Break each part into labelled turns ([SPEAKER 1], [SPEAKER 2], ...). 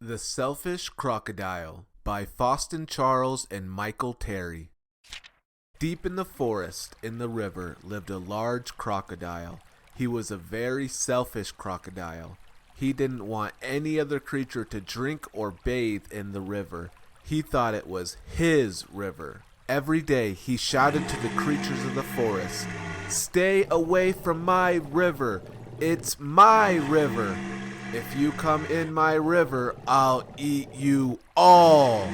[SPEAKER 1] The Selfish Crocodile by Faustin Charles and Michael Terry. Deep in the forest, in the river, lived a large crocodile. He was a very selfish crocodile. He didn't want any other creature to drink or bathe in the river. He thought it was his river. Every day he shouted to the creatures of the forest, "Stay away from my river! It's my river! If you come in my river, I'll eat you all!"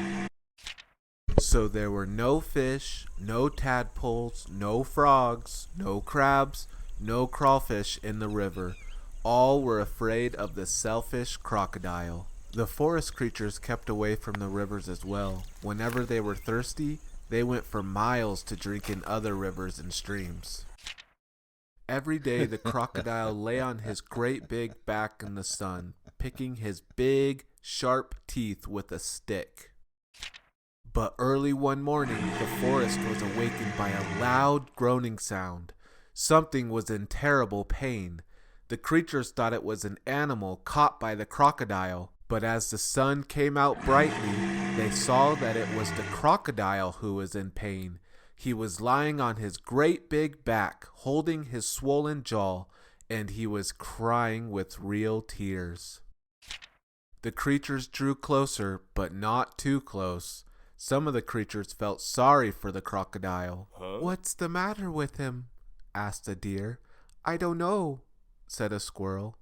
[SPEAKER 1] So there were no fish, no tadpoles, no frogs, no crabs, no crawfish in the river. All were afraid of the selfish crocodile. The forest creatures kept away from the rivers as well. Whenever they were thirsty, they went for miles to drink in other rivers and streams. Every day the crocodile lay on his great big back in the sun, picking his big, sharp teeth with a stick. But early one morning, the forest was awakened by a loud groaning sound. Something was in terrible pain. The creatures thought it was an animal caught by the crocodile, but as the sun came out brightly, they saw that it was the crocodile who was in pain. He was lying on his great big back, holding his swollen jaw, and he was crying with real tears. The creatures drew closer, but not too close. Some of the creatures felt sorry for the crocodile. "What's the matter with him?" asked a deer. "I don't know," said a squirrel.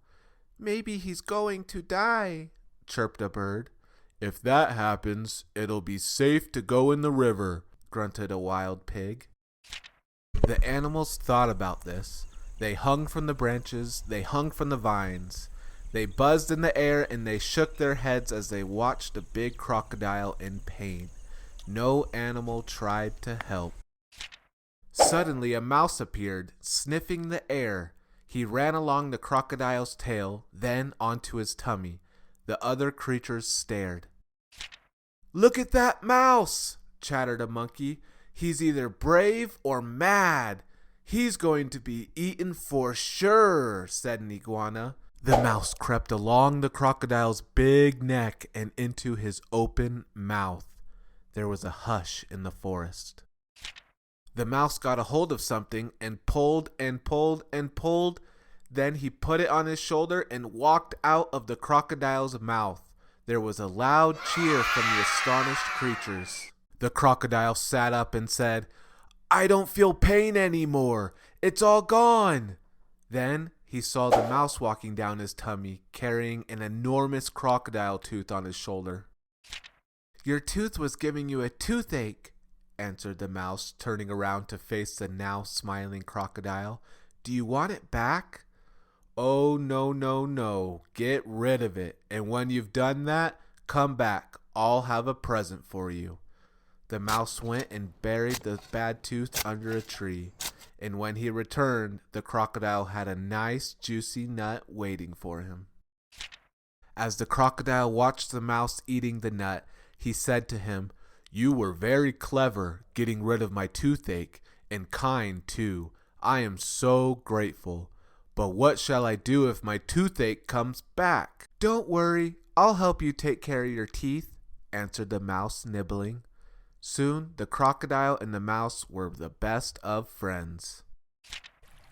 [SPEAKER 1] "Maybe he's going to die," chirped a bird. "If that happens, it'll be safe to go in the river," grunted a wild pig. The animals thought about this. They hung from the branches, they hung from the vines. They buzzed in the air and they shook their heads as they watched the big crocodile in pain. No animal tried to help. Suddenly a mouse appeared, sniffing the air. He ran along the crocodile's tail, then onto his tummy. The other creatures stared. "Look at that mouse!" chattered a monkey. "He's either brave or mad. He's going to be eaten for sure," said an iguana. The mouse crept along the crocodile's big neck and into his open mouth. There was a hush in the forest. The mouse got a hold of something and pulled and pulled and pulled. Then he put it on his shoulder and walked out of the crocodile's mouth. There was a loud cheer from the astonished creatures. The crocodile sat up and said, "I don't feel pain anymore. It's all gone." Then he saw the mouse walking down his tummy, carrying an enormous crocodile tooth on his shoulder. "Your tooth was giving you a toothache," answered the mouse, turning around to face the now smiling crocodile. "Do you want it back?" "Oh, no, no, no. Get rid of it. And when you've done that, come back. I'll have a present for you." The mouse went and buried the bad tooth under a tree. And when he returned, the crocodile had a nice, juicy nut waiting for him. As the crocodile watched the mouse eating the nut, he said to him, "You were very clever getting rid of my toothache, and kind too. I am so grateful. But what shall I do if my toothache comes back?" "Don't worry, I'll help you take care of your teeth," answered the mouse, nibbling. Soon the crocodile and the mouse were the best of friends.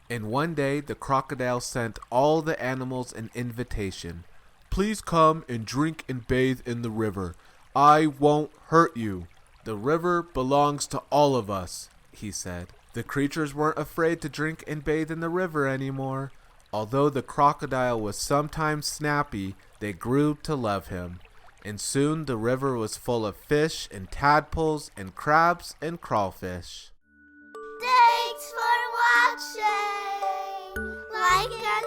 [SPEAKER 1] And one day the crocodile sent all the animals an invitation. "Please come and drink and bathe in the river. I won't hurt you. The river belongs to all of us," he said. The creatures weren't afraid to drink and bathe in the river anymore. Although the crocodile was sometimes snappy, they grew to love him. And soon the river was full of fish and tadpoles and crabs and crawfish.
[SPEAKER 2] Thanks for watching! Like and